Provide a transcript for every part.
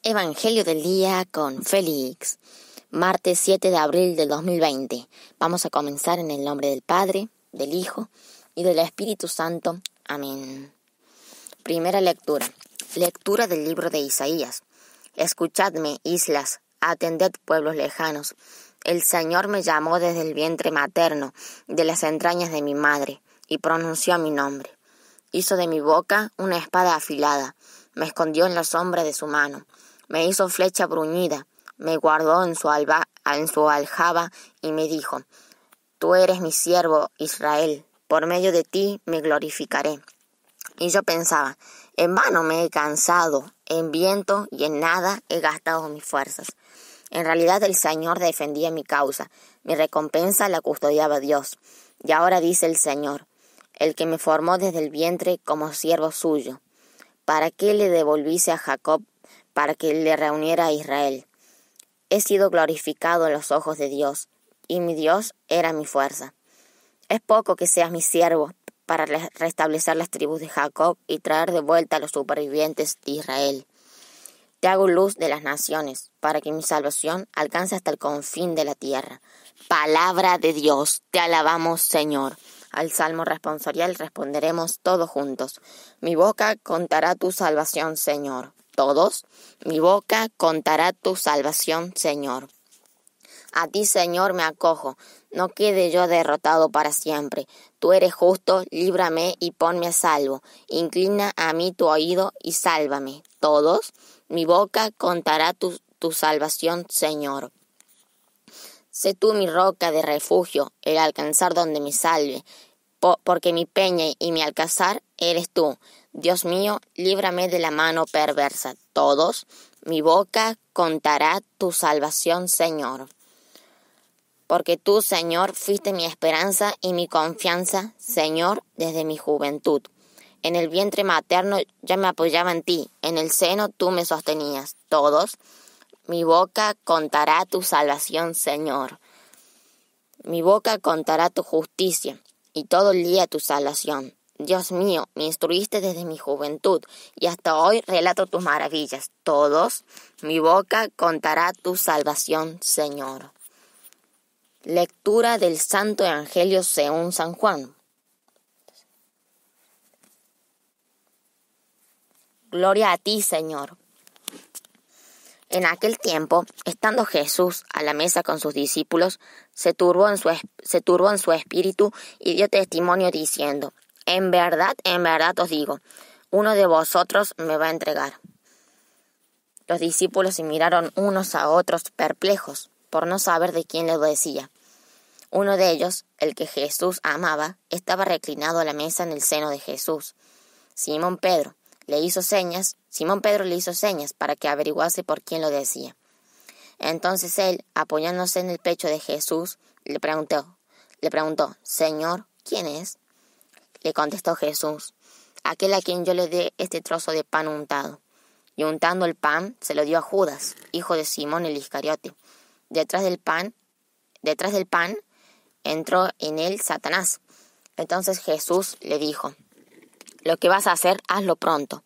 Evangelio del día con Félix, martes 7 de abril del 2020. Vamos a comenzar en el nombre del Padre, del Hijo y del Espíritu Santo. Amén. Primera lectura. Lectura del libro de Isaías. Escuchadme, islas, atended, pueblos lejanos. El Señor me llamó desde el vientre materno, de las entrañas de mi madre, y pronunció mi nombre. Hizo de mi boca una espada afilada, me escondió en la sombra de su mano. Me hizo flecha bruñida, me guardó en su aljaba y me dijo: Tú eres mi siervo, Israel, por medio de ti me glorificaré. Y yo pensaba: en vano me he cansado, en viento y en nada he gastado mis fuerzas. En realidad el Señor defendía mi causa, mi recompensa la custodiaba Dios. Y ahora dice el Señor, el que me formó desde el vientre como siervo suyo, para que le devolviese a Jacob, para que le reuniera a Israel. He sido glorificado en los ojos de Dios, y mi Dios era mi fuerza. Es poco que seas mi siervo para restablecer las tribus de Jacob y traer de vuelta a los supervivientes de Israel. Te hago luz de las naciones, para que mi salvación alcance hasta el confín de la tierra. Palabra de Dios, te alabamos, Señor. Al salmo responsorial responderemos todos juntos. Mi boca contará tu salvación, Señor. Todos, mi boca contará tu salvación, Señor. A ti, Señor, me acojo, no quede yo derrotado para siempre. Tú eres justo, líbrame y ponme a salvo. Inclina a mí tu oído y sálvame. Todos, mi boca contará tu salvación, Señor. Sé tú mi roca de refugio, el alcanzar donde me salve, porque mi peña y mi alcázar eres tú. Dios mío, líbrame de la mano perversa. Todos, mi boca contará tu salvación, Señor. Porque tú, Señor, fuiste mi esperanza y mi confianza, Señor, desde mi juventud. En el vientre materno ya me apoyaba en ti, en el seno tú me sostenías. Todos, mi boca contará tu salvación, Señor. Mi boca contará tu justicia, y todo el día tu salvación. Dios mío, me instruiste desde mi juventud, y hasta hoy relato tus maravillas. Todos, mi boca contará tu salvación, Señor. Lectura del Santo Evangelio según San Juan. Gloria a ti, Señor. En aquel tiempo, estando Jesús a la mesa con sus discípulos, se turbó en su espíritu y dio testimonio diciendo: en verdad os digo, uno de vosotros me va a entregar. Los discípulos se miraron unos a otros perplejos por no saber de quién le decía. Uno de ellos, el que Jesús amaba, estaba reclinado a la mesa en el seno de Jesús. Simón Pedro le hizo señas para que averiguase por quién lo decía. Entonces él, apoyándose en el pecho de Jesús, le preguntó, Señor, ¿quién es? Le contestó Jesús: aquel a quien yo le dé este trozo de pan untado. Y untando el pan, se lo dio a Judas, hijo de Simón el Iscariote. Detrás del pan, entró en él Satanás. Entonces Jesús le dijo: lo que vas a hacer, hazlo pronto.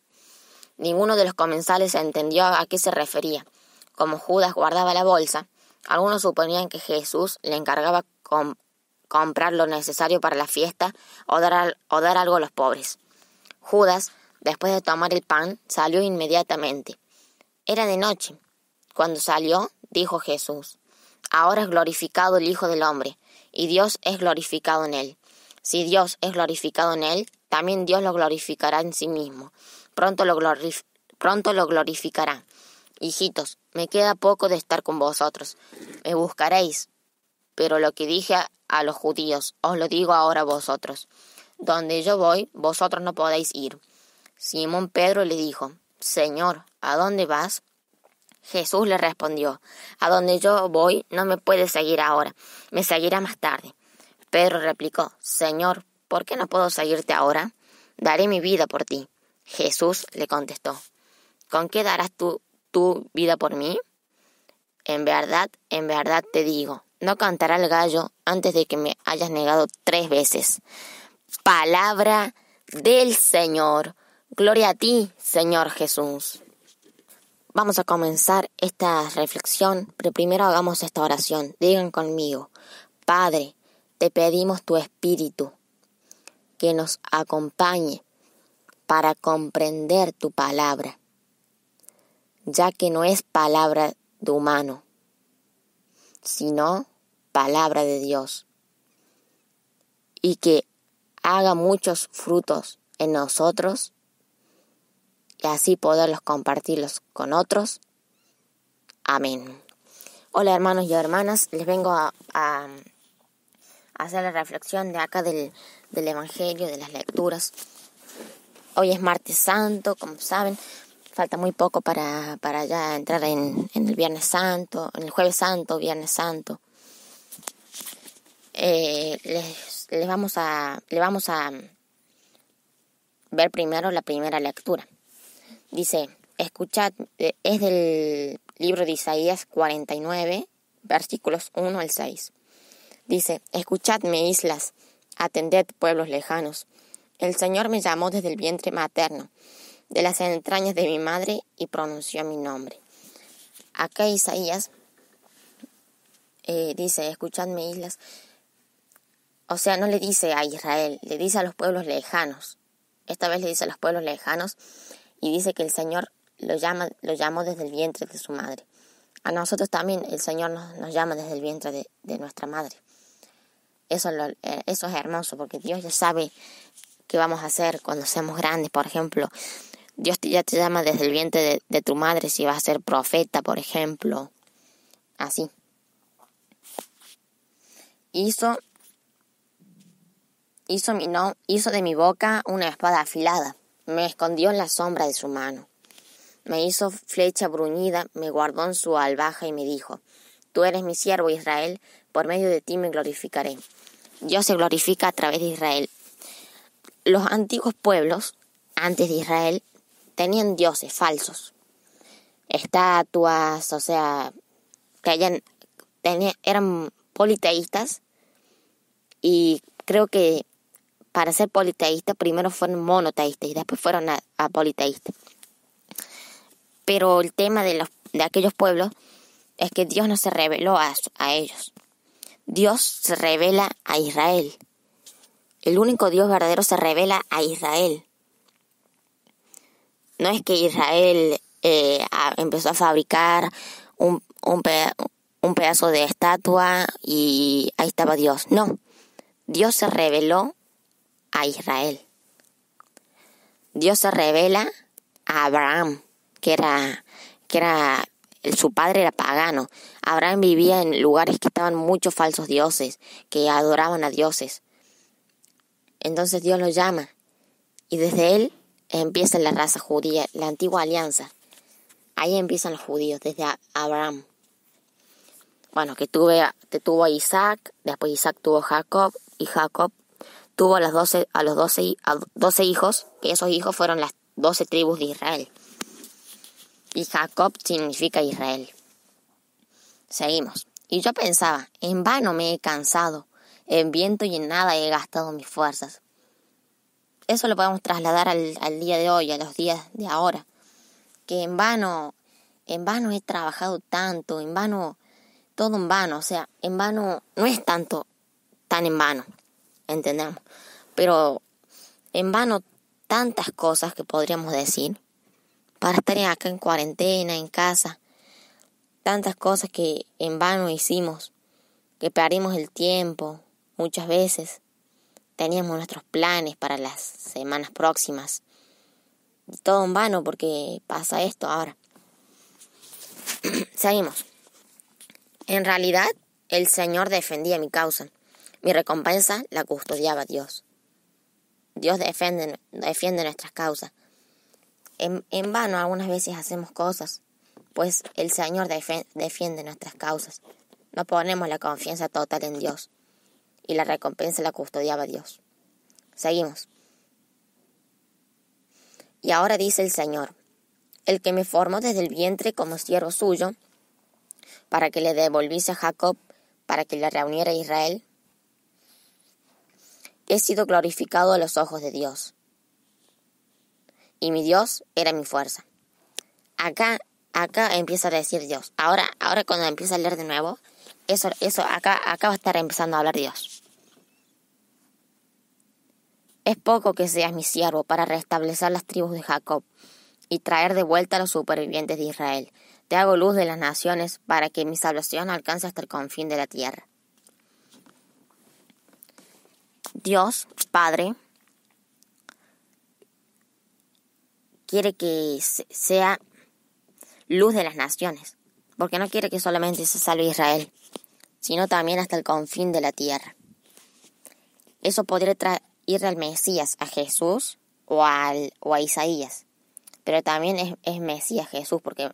Ninguno de los comensales entendió a qué se refería. Como Judas guardaba la bolsa, algunos suponían que Jesús le encargaba comprar lo necesario para la fiesta o dar algo a los pobres. Judas, después de tomar el pan, salió inmediatamente. Era de noche. Cuando salió, dijo Jesús: ahora es glorificado el Hijo del Hombre, y Dios es glorificado en él. Si Dios es glorificado en él, también Dios lo glorificará en sí mismo. Pronto lo glorificará. Hijitos, me queda poco de estar con vosotros. Me buscaréis. Pero lo que dije a los judíos, os lo digo ahora a vosotros. Donde yo voy, vosotros no podéis ir. Simón Pedro le dijo: Señor, ¿a dónde vas? Jesús le respondió: a donde yo voy no me puedes seguir ahora, me seguirá más tarde. Pedro replicó: Señor, ¿por qué no puedo seguirte ahora? Daré mi vida por ti. Jesús le contestó: ¿con qué darás tu vida por mí? En verdad te digo, no cantará el gallo antes de que me hayas negado 3 veces. Palabra del Señor. Gloria a ti, Señor Jesús. Vamos a comenzar esta reflexión, pero primero hagamos esta oración. Digan conmigo: Padre, te pedimos tu Espíritu que nos acompañe para comprender tu palabra, ya que no es palabra de humano, sino palabra de Dios, y que haga muchos frutos en nosotros y así poderlos compartirlos con otros. Amén. Hola hermanos y hermanas, les vengo a hacer la reflexión de acá del Evangelio, de las lecturas. Hoy es martes santo, como saben, falta muy poco para ya entrar en el Viernes Santo, en el Jueves Santo, Viernes Santo. Le vamos a ver primero la primera lectura. Dice, escuchad, es del libro de Isaías 49, versículos 1 al 6. Dice, escuchadme islas, atended pueblos lejanos. El Señor me llamó desde el vientre materno, de las entrañas de mi madre, y pronunció mi nombre. Acá Isaías dice, escuchadme islas. O sea, no le dice a Israel, le dice a los pueblos lejanos. Esta vez le dice a los pueblos lejanos y dice que el Señor lo llamó desde el vientre de su madre. A nosotros también el Señor nos llama desde el vientre de nuestra madre. Eso es hermoso, porque Dios ya sabe qué vamos a hacer cuando seamos grandes. Por ejemplo, Dios ya te llama desde el vientre de tu madre si vas a ser profeta, por ejemplo. Así. Hizo de mi boca una espada afilada. Me escondió en la sombra de su mano. Me hizo flecha bruñida, me guardó en su albaja y me dijo, tú eres mi siervo Israel, por medio de ti me glorificaré. Dios se glorifica a través de Israel. Los antiguos pueblos, antes de Israel, tenían dioses falsos. Estatuas, o sea, eran politeístas, y creo que para ser politeístas primero fueron monoteístas y después fueron a politeístas. Pero el tema de aquellos pueblos es que Dios no se reveló a ellos. Dios se revela a Israel. El único Dios verdadero se revela a Israel. No es que Israel empezó a fabricar un pedazo de estatua y ahí estaba Dios. No, Dios se reveló a Israel. Dios se revela a Abraham, que era su padre era pagano. Abraham vivía en lugares que estaban muchos falsos dioses, que adoraban a dioses. Entonces Dios lo llama, y desde él empieza la raza judía, la antigua alianza. Ahí empiezan los judíos, desde Abraham. Bueno, que tuvo a Isaac, después Isaac tuvo a Jacob, y Jacob tuvo a los 12 hijos, que esos hijos fueron las 12 tribus de Israel. Y Jacob significa Israel. Seguimos. Y yo pensaba, en vano me he cansado, en viento y en nada he gastado mis fuerzas. Eso lo podemos trasladar al día de hoy, a los días de ahora. Que en vano he trabajado tanto, en vano, todo en vano. O sea, en vano no es tan en vano, entendemos. Pero en vano tantas cosas que podríamos decir para estar acá en cuarentena, en casa. Tantas cosas que en vano hicimos, que perdimos el tiempo muchas veces. Teníamos nuestros planes para las semanas próximas. Y todo en vano porque pasa esto ahora. Seguimos. En realidad, el Señor defendía mi causa. Mi recompensa la custodiaba Dios. Dios defiende nuestras causas. En vano algunas veces hacemos cosas, pues el Señor defiende nuestras causas. No ponemos la confianza total en Dios, y la recompensa la custodiaba Dios. Seguimos. Y ahora dice el Señor, el que me formó desde el vientre como siervo suyo, para que le devolviese a Jacob, para que le reuniera a Israel, he sido glorificado a los ojos de Dios. Y mi Dios era mi fuerza. Acá acá empieza a decir Dios. Ahora cuando empieza a leer de nuevo, eso acá va a estar empezando a hablar Dios. Es poco que seas mi siervo para restablecer las tribus de Jacob y traer de vuelta a los supervivientes de Israel. Te hago luz de las naciones para que mi salvación alcance hasta el confín de la tierra. Dios, Padre, quiere que sea luz de las naciones, porque no quiere que solamente se salve Israel, sino también hasta el confín de la tierra. Eso podría ir al Mesías, a Jesús o a Isaías, pero también es Mesías Jesús, porque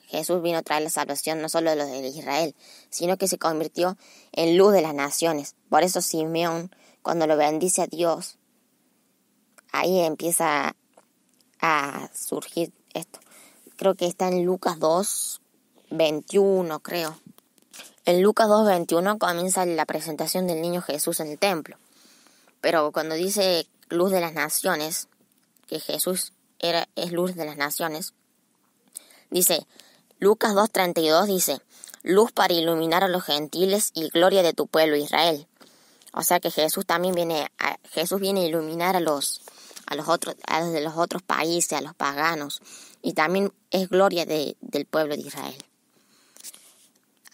Jesús vino a traer la salvación no solo de los de Israel, sino que se convirtió en luz de las naciones. Por eso Simeón, cuando lo bendice a Dios, ahí empieza a surgir esto. Creo que está en Lucas 2:21, creo. En Lucas 2:21 comienza la presentación del niño Jesús en el templo. Pero cuando dice luz de las naciones, que Jesús es luz de las naciones, dice, Lucas 2:32 dice, luz para iluminar a los gentiles y gloria de tu pueblo Israel. O sea que Jesús también viene a iluminar a los de los otros países, a los paganos, y también es gloria del pueblo de Israel.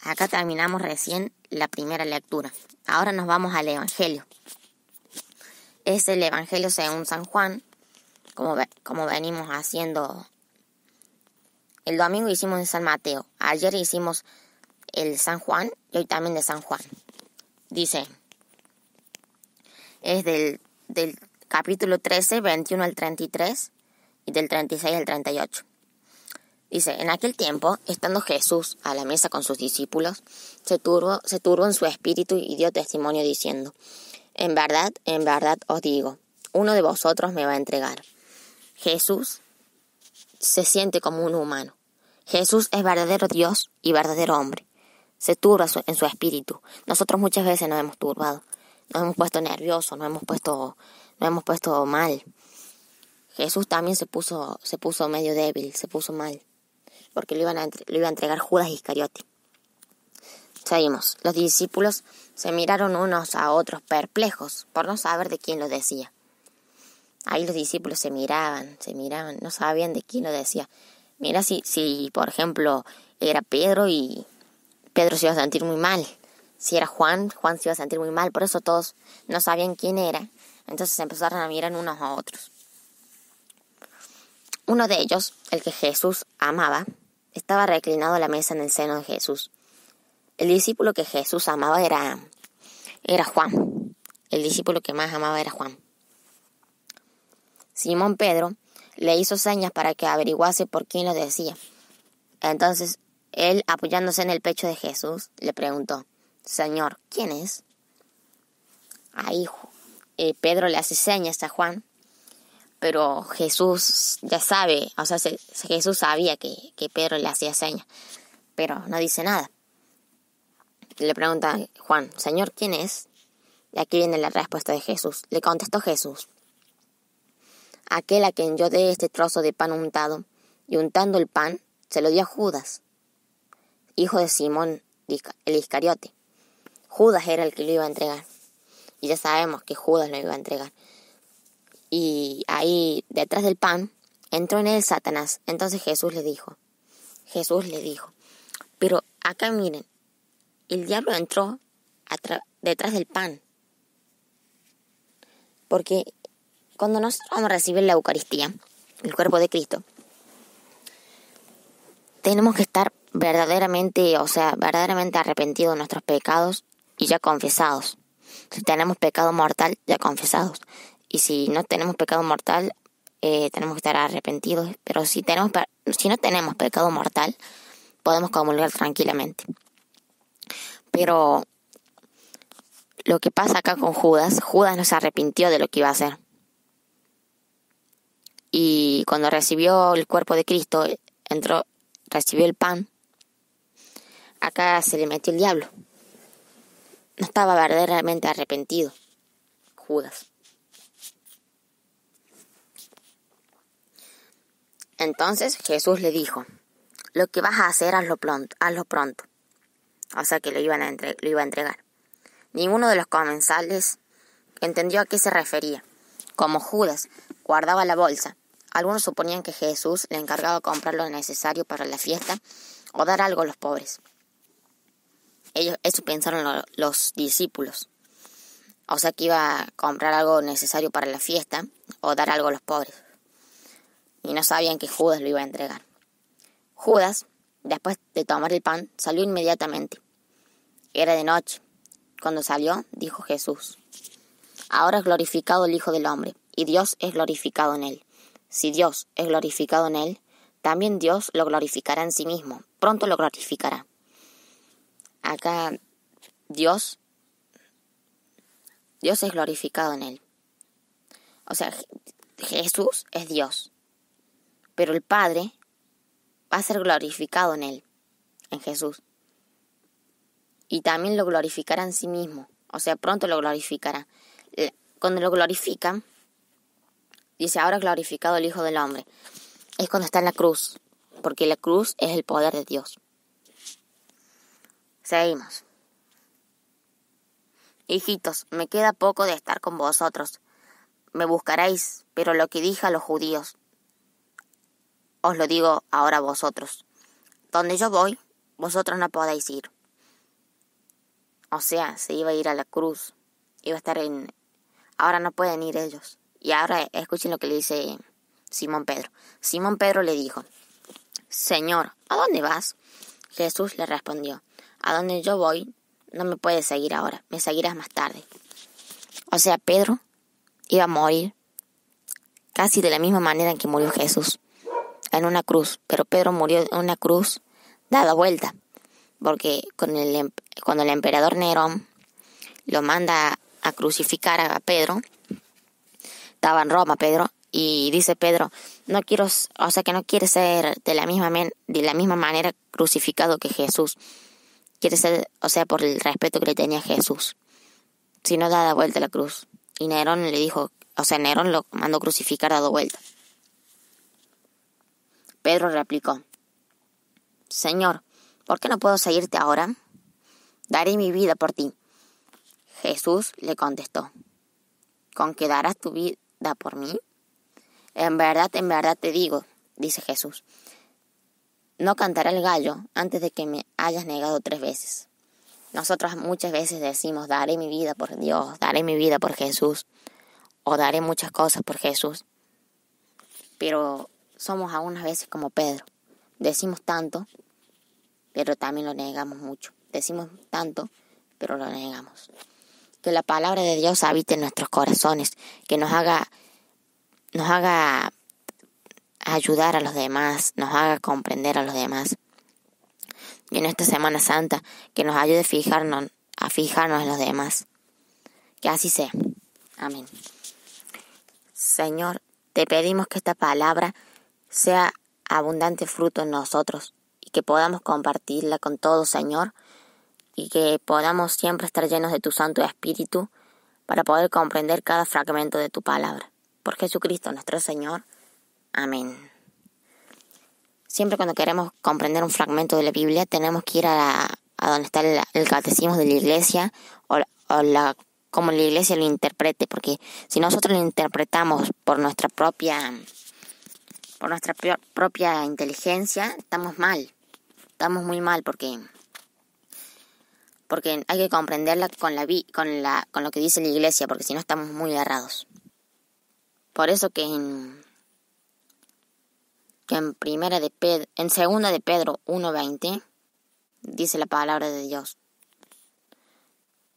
Acá terminamos recién la primera lectura. Ahora nos vamos al Evangelio. Es el Evangelio según San Juan, como venimos haciendo. El domingo hicimos de San Mateo, ayer hicimos el San Juan y hoy también de San Juan. Dice, es del capítulo 13, 21 al 33 y del 36 al 38. Dice, en aquel tiempo, estando Jesús a la mesa con sus discípulos, se turbó en su espíritu y dio testimonio diciendo, en verdad os digo, uno de vosotros me va a entregar. Jesús se siente como un humano. Jesús es verdadero Dios y verdadero hombre. Se turba en su espíritu. Nosotros muchas veces nos hemos turbado. Nos hemos puesto nerviosos, nos hemos puesto mal. Jesús también se puso medio débil, se puso mal. Porque lo iba a entregar Judas Iscariote. Seguimos. Los discípulos se miraron unos a otros perplejos por no saber de quién lo decía. Ahí los discípulos se miraban, no sabían de quién lo decía. Mira si por ejemplo, era Pedro y Pedro se iba a sentir muy mal. Si era Juan se iba a sentir muy mal. Por eso todos no sabían quién era. Entonces se empezaron a mirar unos a otros. Uno de ellos, el que Jesús amaba, estaba reclinado a la mesa en el seno de Jesús. El discípulo que Jesús amaba era Juan. El discípulo que más amaba era Juan. Simón Pedro le hizo señas para que averiguase por quién lo decía. Entonces, él, apoyándose en el pecho de Jesús, le preguntó, Señor, ¿quién es? Ahí Pedro le hace señas a Juan, pero Jesús ya sabe, o sea, Jesús sabía que Pedro le hacía señas, pero no dice nada. Le pregunta Juan, Señor, ¿quién es? Y aquí viene la respuesta de Jesús. Le contestó Jesús, aquel a quien yo dé este trozo de pan untado, y untando el pan, se lo dio a Judas, hijo de Simón el Iscariote. Judas era el que lo iba a entregar. Y ya sabemos que Judas lo iba a entregar. Y ahí, detrás del pan, entró en él Satanás. Entonces Jesús le dijo, pero acá miren, el diablo entró detrás del pan. Porque cuando nosotros vamos a recibir la Eucaristía, el cuerpo de Cristo, tenemos que estar verdaderamente arrepentidos de nuestros pecados y ya confesados. Si tenemos pecado mortal, ya confesados. Y si no tenemos pecado mortal, tenemos que estar arrepentidos. Pero si no tenemos pecado mortal, podemos comulgar tranquilamente. Pero lo que pasa acá con Judas no se arrepintió de lo que iba a hacer. Y cuando recibió el cuerpo de Cristo, recibió el pan, acá se le metió el diablo. No estaba verdaderamente arrepentido, Judas. Entonces Jesús le dijo, lo que vas a hacer, hazlo pronto. O sea que lo iba a entregar. Ninguno de los comensales entendió a qué se refería. Como Judas guardaba la bolsa, algunos suponían que Jesús le encargaba comprar lo necesario para la fiesta o dar algo a los pobres. Eso pensaron los discípulos. O sea que iba a comprar algo necesario para la fiesta o dar algo a los pobres. Y no sabían que Judas lo iba a entregar. Judas, después de tomar el pan, salió inmediatamente. Era de noche. Cuando salió, dijo Jesús: ahora es glorificado el Hijo del Hombre, y Dios es glorificado en él. Si Dios es glorificado en él, también Dios lo glorificará en sí mismo. Pronto lo glorificará. Acá Dios es glorificado en él. O sea, Jesús es Dios. Pero el Padre va a ser glorificado en él, en Jesús. Y también lo glorificará en sí mismo. O sea, pronto lo glorificará. Cuando lo glorifica, dice, ahora es glorificado el Hijo del Hombre. Es cuando está en la cruz. Porque la cruz es el poder de Dios. Seguimos. Hijitos, me queda poco de estar con vosotros. Me buscaréis, pero lo que dije a los judíos, os lo digo ahora a vosotros. Donde yo voy, vosotros no podéis ir. O sea, se iba a ir a la cruz. Iba a estar en... Ahora no pueden ir ellos. Y ahora escuchen lo que le dice Simón Pedro. Simón Pedro le dijo: Señor, ¿a dónde vas? Jesús le respondió: a donde yo voy, no me puedes seguir ahora, me seguirás más tarde. O sea, Pedro iba a morir casi de la misma manera en que murió Jesús, en una cruz. Pero Pedro murió en una cruz dada vuelta, porque cuando el emperador Nerón lo manda a crucificar a Pedro, estaba en Roma Pedro, y dice Pedro, no quiero ser de la misma manera crucificado que Jesús. Quiere ser, o sea, por el respeto que le tenía a Jesús, sino dada vuelta a la cruz. Y Nerón le dijo, o sea, Nerón lo mandó crucificar dado vuelta. Pedro replicó: Señor, ¿por qué no puedo seguirte ahora? Daré mi vida por ti. Jesús le contestó: ¿con qué darás tu vida por mí? En verdad te digo, dice Jesús, no cantará el gallo antes de que me hayas negado 3 veces. Nosotros muchas veces decimos, daré mi vida por Dios, daré mi vida por Jesús, o daré muchas cosas por Jesús. Pero somos algunas veces como Pedro. Decimos tanto, pero también lo negamos mucho. Decimos tanto, pero lo negamos. Que la palabra de Dios habite en nuestros corazones, que nos haga ayudar a los demás, nos haga comprender a los demás. Y en esta Semana Santa, que nos ayude a fijarnos en los demás. Que así sea. Amén. Señor, te pedimos que esta palabra sea abundante fruto en nosotros y que podamos compartirla con todos, Señor, y que podamos siempre estar llenos de tu Santo Espíritu para poder comprender cada fragmento de tu palabra. Por Jesucristo nuestro Señor. Amén. Siempre cuando queremos comprender un fragmento de la Biblia tenemos que ir a donde está el catecismo de la iglesia o como la iglesia lo interprete, porque si nosotros lo interpretamos por nuestra propia inteligencia, estamos mal. Estamos muy mal porque hay que comprenderla con lo que dice la iglesia, porque si no estamos muy errados. Por eso que en segunda de Pedro 1:20 dice la palabra de Dios: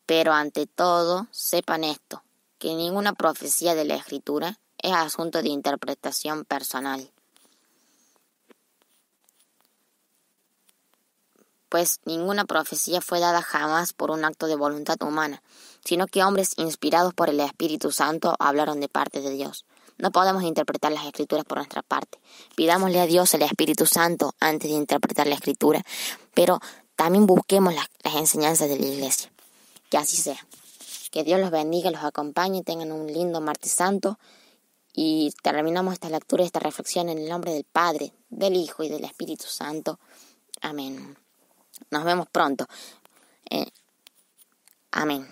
pero ante todo sepan esto, que ninguna profecía de la Escritura es asunto de interpretación personal. Pues ninguna profecía fue dada jamás por un acto de voluntad humana, sino que hombres inspirados por el Espíritu Santo hablaron de parte de Dios. No podemos interpretar las Escrituras por nuestra parte. Pidámosle a Dios el Espíritu Santo antes de interpretar la Escritura, pero también busquemos las enseñanzas de la iglesia. Que así sea. Que Dios los bendiga, los acompañe, tengan un lindo martes santo Y terminamos esta lectura, esta reflexión en el nombre del Padre, del Hijo y del Espíritu Santo. Amén. Nos vemos pronto. Amén.